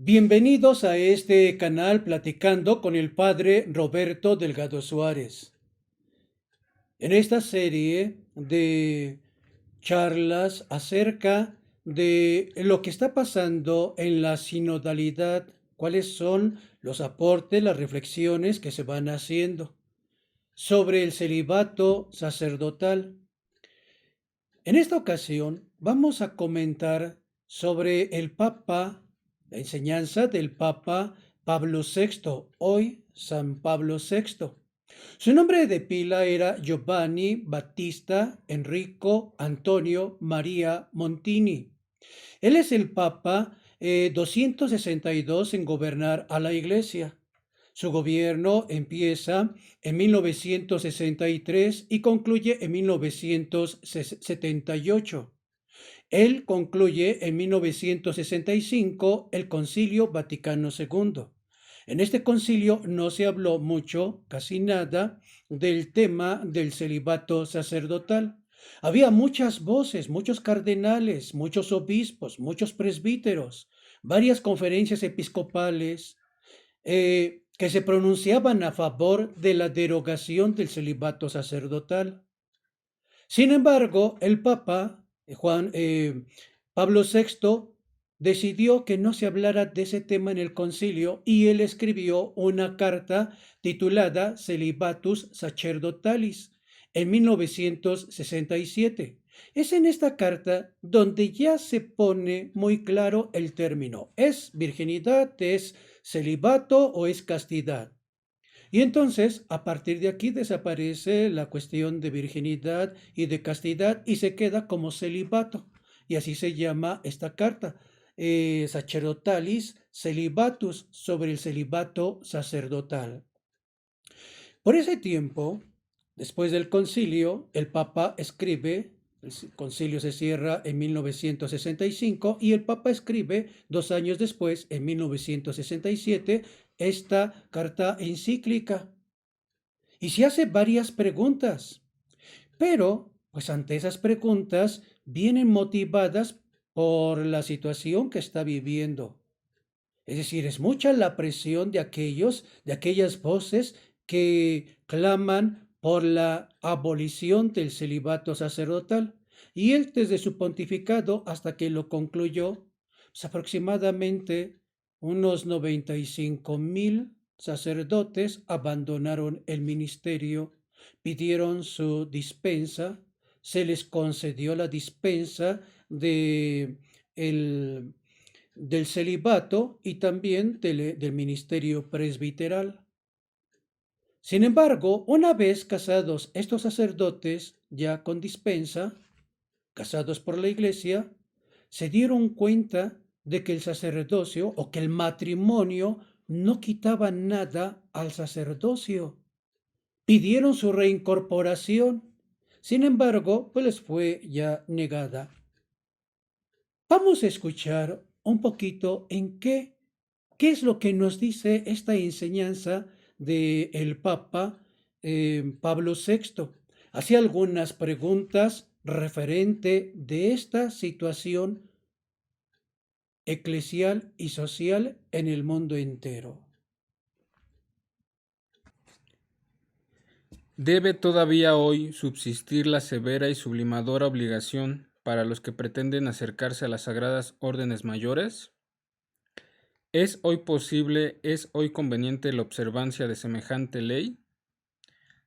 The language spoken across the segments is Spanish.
Bienvenidos a este canal Platicando con el Padre Roberto Delgado Suárez. En esta serie de charlas acerca de lo que está pasando en la sinodalidad, cuáles son los aportes, las reflexiones que se van haciendo sobre el celibato sacerdotal. En esta ocasión vamos a comentar sobre el Papa, la enseñanza del Papa Pablo VI, hoy San Pablo VI. Su nombre de pila era Giovanni Battista Enrico Antonio María Montini. Él es el Papa 262 en gobernar a la Iglesia. Su gobierno empieza en 1963 y concluye en 1978. Él concluye en 1965 el Concilio Vaticano II. En este concilio no se habló mucho, casi nada, del tema del celibato sacerdotal. Había muchas voces, muchos cardenales, muchos obispos, muchos presbíteros, varias conferencias episcopales que se pronunciaban a favor de la derogación del celibato sacerdotal. Sin embargo, el Papa Pablo VI decidió que no se hablara de ese tema en el concilio y él escribió una carta titulada Celibatus Sacerdotalis en 1967. Es en esta carta donde ya se pone muy claro el término. ¿Es virginidad, es celibato o es castidad? Y entonces, a partir de aquí desaparece la cuestión de virginidad y de castidad y se queda como celibato. Y así se llama esta carta, Sacerdotalis Celibatus, sobre el celibato sacerdotal. Por ese tiempo, después del concilio, el Papa escribe, el concilio se cierra en 1965 y el Papa escribe 2 años después, en 1967, esta carta encíclica y se hace varias preguntas, pero pues ante esas preguntas vienen motivadas por la situación que está viviendo. Es decir, es mucha la presión de aquellas voces que claman por la abolición del celibato sacerdotal. Y él, desde su pontificado hasta que lo concluyó, pues aproximadamente unos 95,000 sacerdotes abandonaron el ministerio, pidieron su dispensa, se les concedió la dispensa de el del celibato y también del ministerio presbiteral. Sin embargo, una vez casados estos sacerdotes, ya con dispensa, casados por la iglesia, se dieron cuenta de que el sacerdocio o que el matrimonio no quitaba nada al sacerdocio. Pidieron su reincorporación. Sin embargo, pues les fue ya negada. Vamos a escuchar un poquito qué es lo que nos dice esta enseñanza del Papa Pablo VI. Hacía algunas preguntas referente de esta situación eclesial y social en el mundo entero. ¿Debe todavía hoy subsistir la severa y sublimadora obligación para los que pretenden acercarse a las sagradas órdenes mayores? ¿Es hoy conveniente la observancia de semejante ley?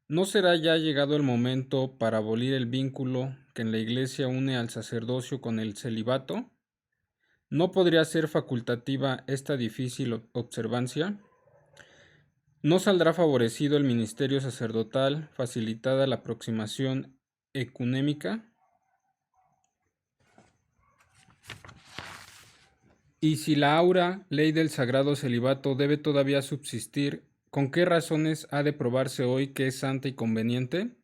¿No será ya llegado el momento para abolir el vínculo que en la Iglesia une al sacerdocio con el celibato? ¿No podría ser facultativa esta difícil observancia? ¿No saldrá favorecido el ministerio sacerdotal facilitada la aproximación ecuménica? Y si la aura ley del sagrado celibato debe todavía subsistir, ¿con qué razones ha de probarse hoy que es santa y conveniente?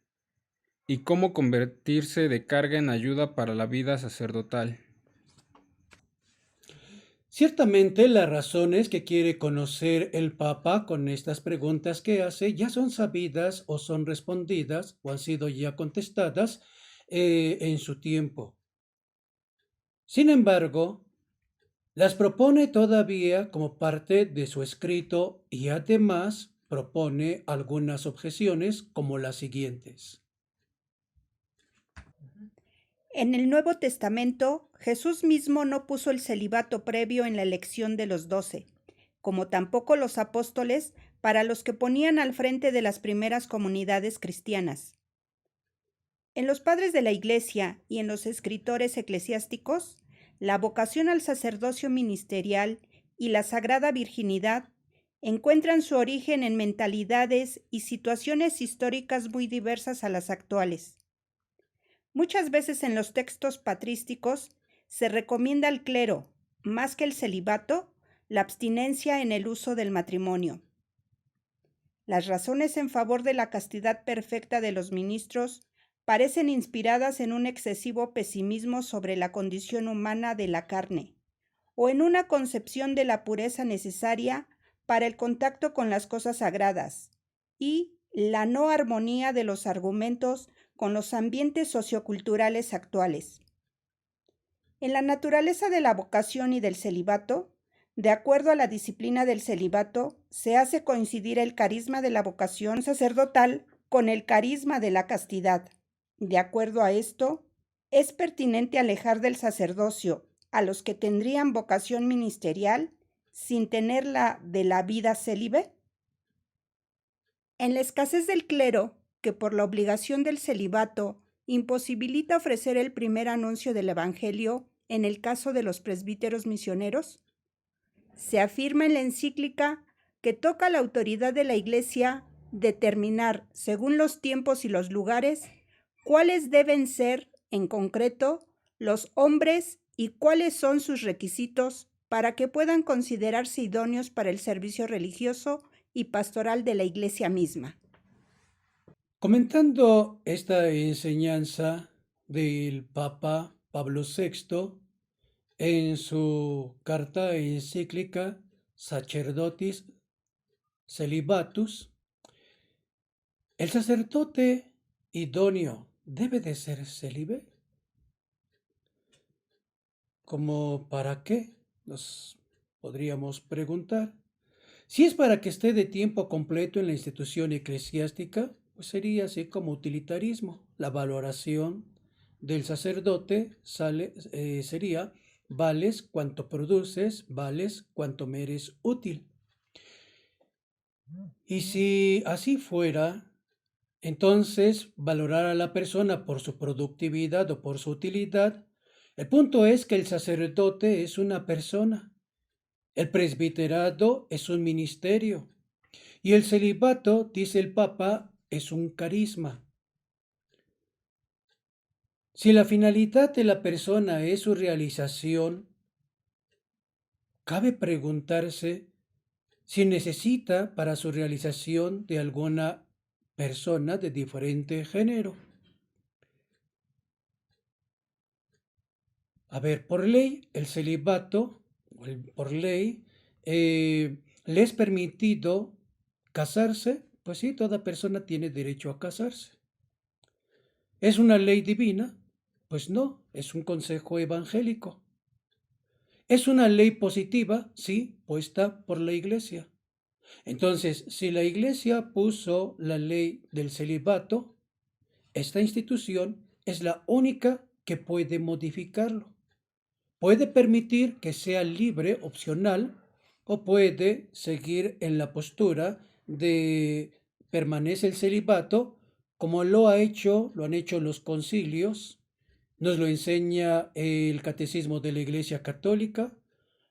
¿Y cómo convertirse de carga en ayuda para la vida sacerdotal? Ciertamente las razones que quiere conocer el Papa con estas preguntas que hace ya son sabidas o son respondidas o han sido ya contestadas en su tiempo. Sin embargo, Las propone todavía como parte de su escrito y además propone algunas objeciones como las siguientes. En el Nuevo Testamento, Jesús mismo no puso el celibato previo en la elección de los 12, como tampoco los apóstoles para los que ponían al frente de las primeras comunidades cristianas. En los padres de la Iglesia y en los escritores eclesiásticos, la vocación al sacerdocio ministerial y la sagrada virginidad encuentran su origen en mentalidades y situaciones históricas muy diversas a las actuales. Muchas veces en los textos patrísticos se recomienda al clero, más que el celibato, la abstinencia en el uso del matrimonio. Las razones en favor de la castidad perfecta de los ministros parecen inspiradas en un excesivo pesimismo sobre la condición humana de la carne, o en una concepción de la pureza necesaria para el contacto con las cosas sagradas, y la no armonía de los argumentos con los ambientes socioculturales actuales. En la naturaleza de la vocación y del celibato, de acuerdo a la disciplina del celibato, se hace coincidir el carisma de la vocación sacerdotal con el carisma de la castidad. De acuerdo a esto, es pertinente alejar del sacerdocio a los que tendrían vocación ministerial sin tener la de la vida célibe. En la escasez del clero, que por la obligación del celibato imposibilita ofrecer el primer anuncio del Evangelio en el caso de los presbíteros misioneros, se afirma en la encíclica que toca a la autoridad de la Iglesia determinar, según los tiempos y los lugares, cuáles deben ser, en concreto, los hombres y cuáles son sus requisitos para que puedan considerarse idóneos para el servicio religioso y pastoral de la Iglesia misma. Comentando esta enseñanza del Papa Pablo VI en su carta encíclica Sacerdotis Celibatus, ¿el sacerdote idóneo debe de ser célibe? ¿Cómo para qué? Nos podríamos preguntar. Si es para que esté de tiempo completo en la institución eclesiástica, pues sería así como utilitarismo. La valoración del sacerdote sería: vales cuanto produces, vales cuanto me eres útil. Y si así fuera, entonces valorar a la persona por su productividad o por su utilidad. El punto es que el sacerdote es una persona, el presbiterado es un ministerio y el celibato, dice el Papa, es un carisma. Si la finalidad de la persona es su realización, cabe preguntarse si necesita para su realización de alguna persona de diferente género. A ver, por ley, el celibato, por ley, le es permitido casarse. Pues sí, toda persona tiene derecho a casarse. ¿Es una ley divina? Pues no, es un consejo evangélico. ¿Es una ley positiva? Sí, puesta por la Iglesia. Entonces, si la Iglesia puso la ley del celibato, esta institución es la única que puede modificarlo. Puede permitir que sea libre, opcional, o puede seguir en la postura de permanece el celibato, como lo han hecho los concilios, nos lo enseña el Catecismo de la Iglesia Católica,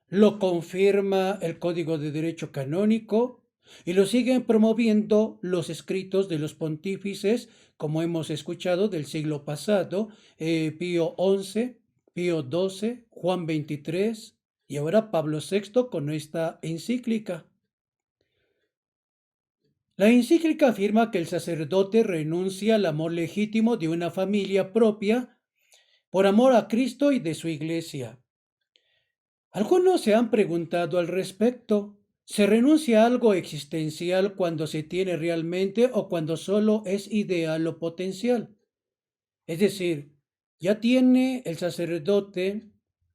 lo confirma el Código de Derecho Canónico y lo siguen promoviendo los escritos de los pontífices, como hemos escuchado del siglo pasado, Pío XI, Pío XII, Juan XXIII y ahora Pablo VI con esta encíclica. La encíclica afirma que el sacerdote renuncia al amor legítimo de una familia propia por amor a Cristo y de su iglesia. Algunos se han preguntado al respecto. ¿Se renuncia a algo existencial cuando se tiene realmente o cuando solo es ideal o potencial? Es decir, ya tiene el sacerdote,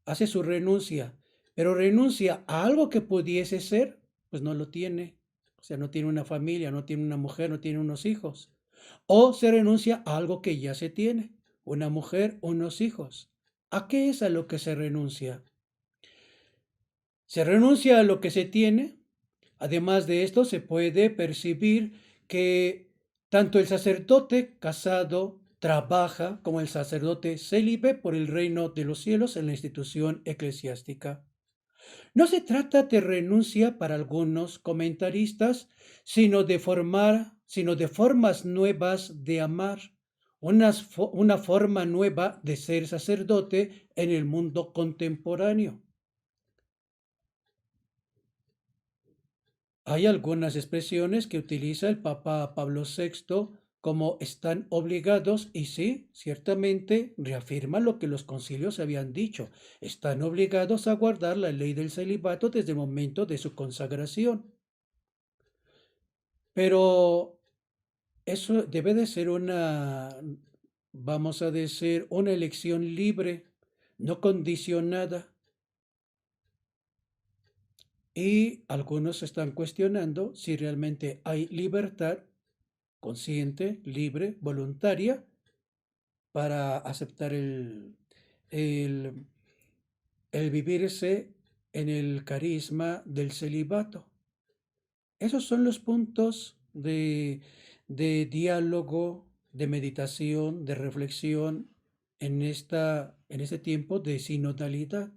hace su renuncia, pero renuncia a algo que pudiese ser, pues no lo tiene. O sea, no tiene una familia, no tiene una mujer, no tiene unos hijos. O se renuncia a algo que ya se tiene, una mujer, unos hijos. ¿A qué es a lo que se renuncia? Se renuncia a lo que se tiene. Además de esto, se puede percibir que tanto el sacerdote casado trabaja como el sacerdote célibe por el reino de los cielos en la institución eclesiástica. No se trata de renuncia para algunos comentaristas, sino de formas nuevas de amar, una forma nueva de ser sacerdote en el mundo contemporáneo. Hay algunas expresiones que utiliza el Papa Pablo VI como están obligados y sí, ciertamente reafirma lo que los concilios habían dicho. Están obligados a guardar la ley del celibato desde el momento de su consagración. Pero eso debe de ser vamos a decir, una elección libre, no condicionada. Y algunos están cuestionando si realmente hay libertad consciente, libre, voluntaria, para aceptar el, el vivirse en el carisma del celibato. Esos son los puntos de diálogo, de meditación, de reflexión en este tiempo de sinodalidad.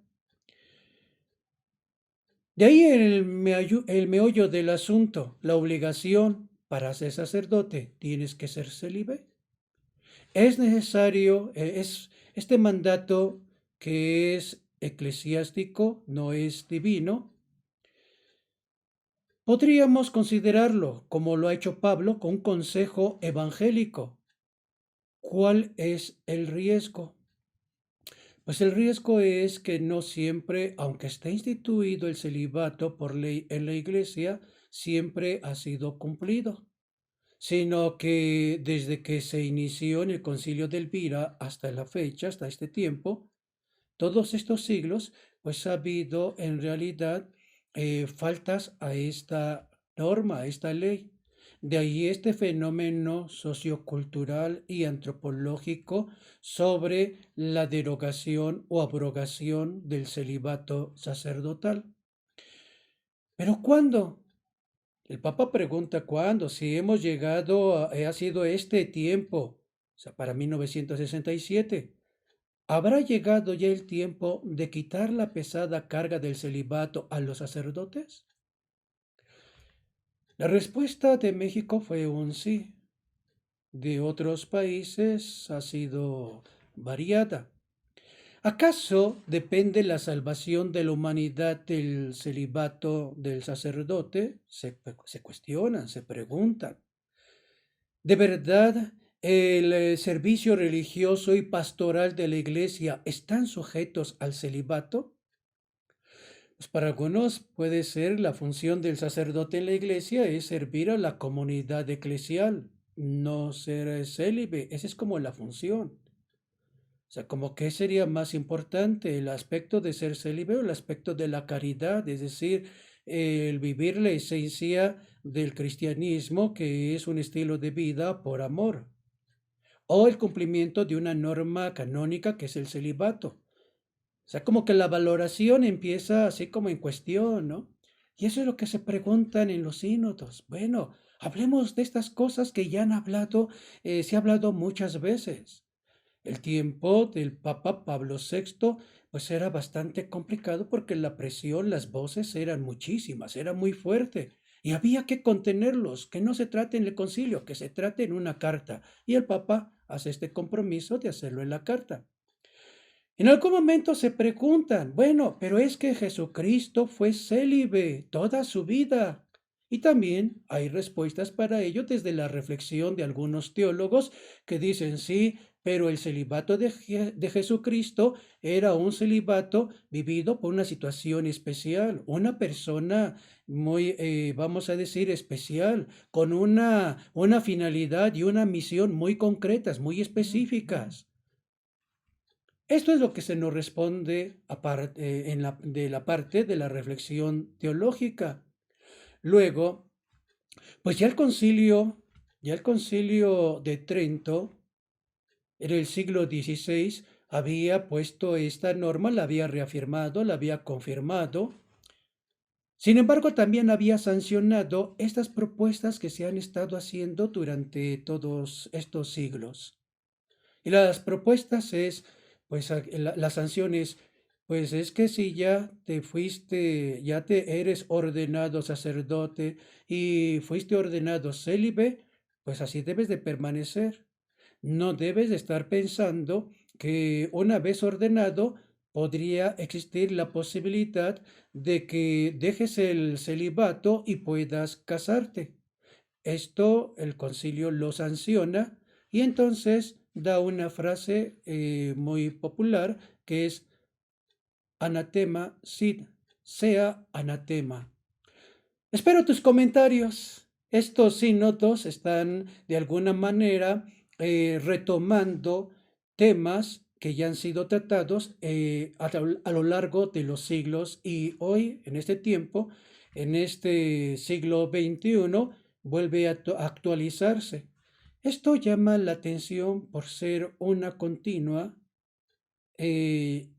De ahí el meollo del asunto, la obligación para ser sacerdote, tienes que ser célibe. Es necesario, este mandato que es eclesiástico, no es divino. Podríamos considerarlo, como lo ha hecho Pablo, con un consejo evangélico. ¿Cuál es el riesgo? Pues el riesgo es que no siempre, aunque esté instituido el celibato por ley en la iglesia, siempre ha sido cumplido, sino que desde que se inició en el Concilio de Elvira hasta la fecha, hasta este tiempo, todos estos siglos, pues ha habido en realidad faltas a esta norma, a esta ley. De ahí este fenómeno sociocultural y antropológico sobre la derogación o abrogación del celibato sacerdotal. Pero ¿cuándo? El Papa pregunta cuándo, si hemos llegado, ha sido este tiempo, o sea, para 1967. ¿Habrá llegado ya el tiempo de quitar la pesada carga del celibato a los sacerdotes? La respuesta de México fue un sí. De otros países ha sido variada. ¿Acaso depende la salvación de la humanidad del celibato del sacerdote? Se cuestionan, se preguntan. ¿De verdad el servicio religioso y pastoral de la iglesia están sujetos al celibato? Pues para algunos puede ser la función del sacerdote en la iglesia es servir a la comunidad eclesial, no ser célibe. Esa es como la función. O sea, como que sería más importante el aspecto de ser célibe o el aspecto de la caridad, es decir, el vivir la esencia del cristianismo, que es un estilo de vida por amor, o el cumplimiento de una norma canónica que es el celibato. O sea, como que la valoración empieza así como en cuestión, ¿no? Y eso es lo que se preguntan en los sínodos. Bueno, hablemos de estas cosas que ya han hablado, se ha hablado muchas veces. El tiempo del Papa Pablo VI, pues era bastante complicado porque la presión, las voces eran muchísimas, era muy fuerte. Y había que contenerlos, que no se trate en el concilio, que se trate en una carta. Y el Papa hace este compromiso de hacerlo en la carta. En algún momento se preguntan, bueno, pero es que Jesucristo fue célibe toda su vida. Y también hay respuestas para ello desde la reflexión de algunos teólogos que dicen, sí, pero el celibato de Jesucristo era un celibato vivido por una situación especial, una persona muy, vamos a decir, especial, con una finalidad y una misión muy concretas, muy específicas. Esto es lo que se nos responde de la parte de la reflexión teológica. Luego, pues ya el concilio de Trento, en el siglo XVI, había puesto esta norma, la había reafirmado, la había confirmado. Sin embargo, también había sancionado estas propuestas que se han estado haciendo durante todos estos siglos. Y las propuestas es, pues la sanción es, pues es que si ya te fuiste, ya te eres ordenado sacerdote y fuiste ordenado célibe, pues así debes de permanecer. No debes de estar pensando que una vez ordenado podría existir la posibilidad de que dejes el celibato y puedas casarte. Esto el concilio lo sanciona y entonces da una frase muy popular que es anatema sit, sea anatema. Espero tus comentarios. Estos sínodos están de alguna manera retomando temas que ya han sido tratados a lo largo de los siglos y hoy, en este tiempo, en este siglo XXI, vuelve a actualizarse. Esto llama la atención por ser una continua eh,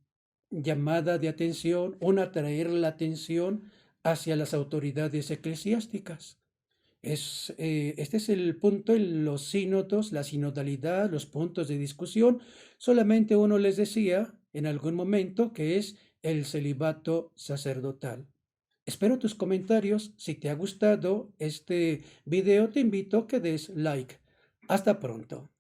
llamada de atención, un atraer la atención hacia las autoridades eclesiásticas. Este es el punto en los sínodos, la sinodalidad, los puntos de discusión. Solamente uno les decía en algún momento que es el celibato sacerdotal. Espero tus comentarios. Si te ha gustado este video, te invito a que des like. Hasta pronto.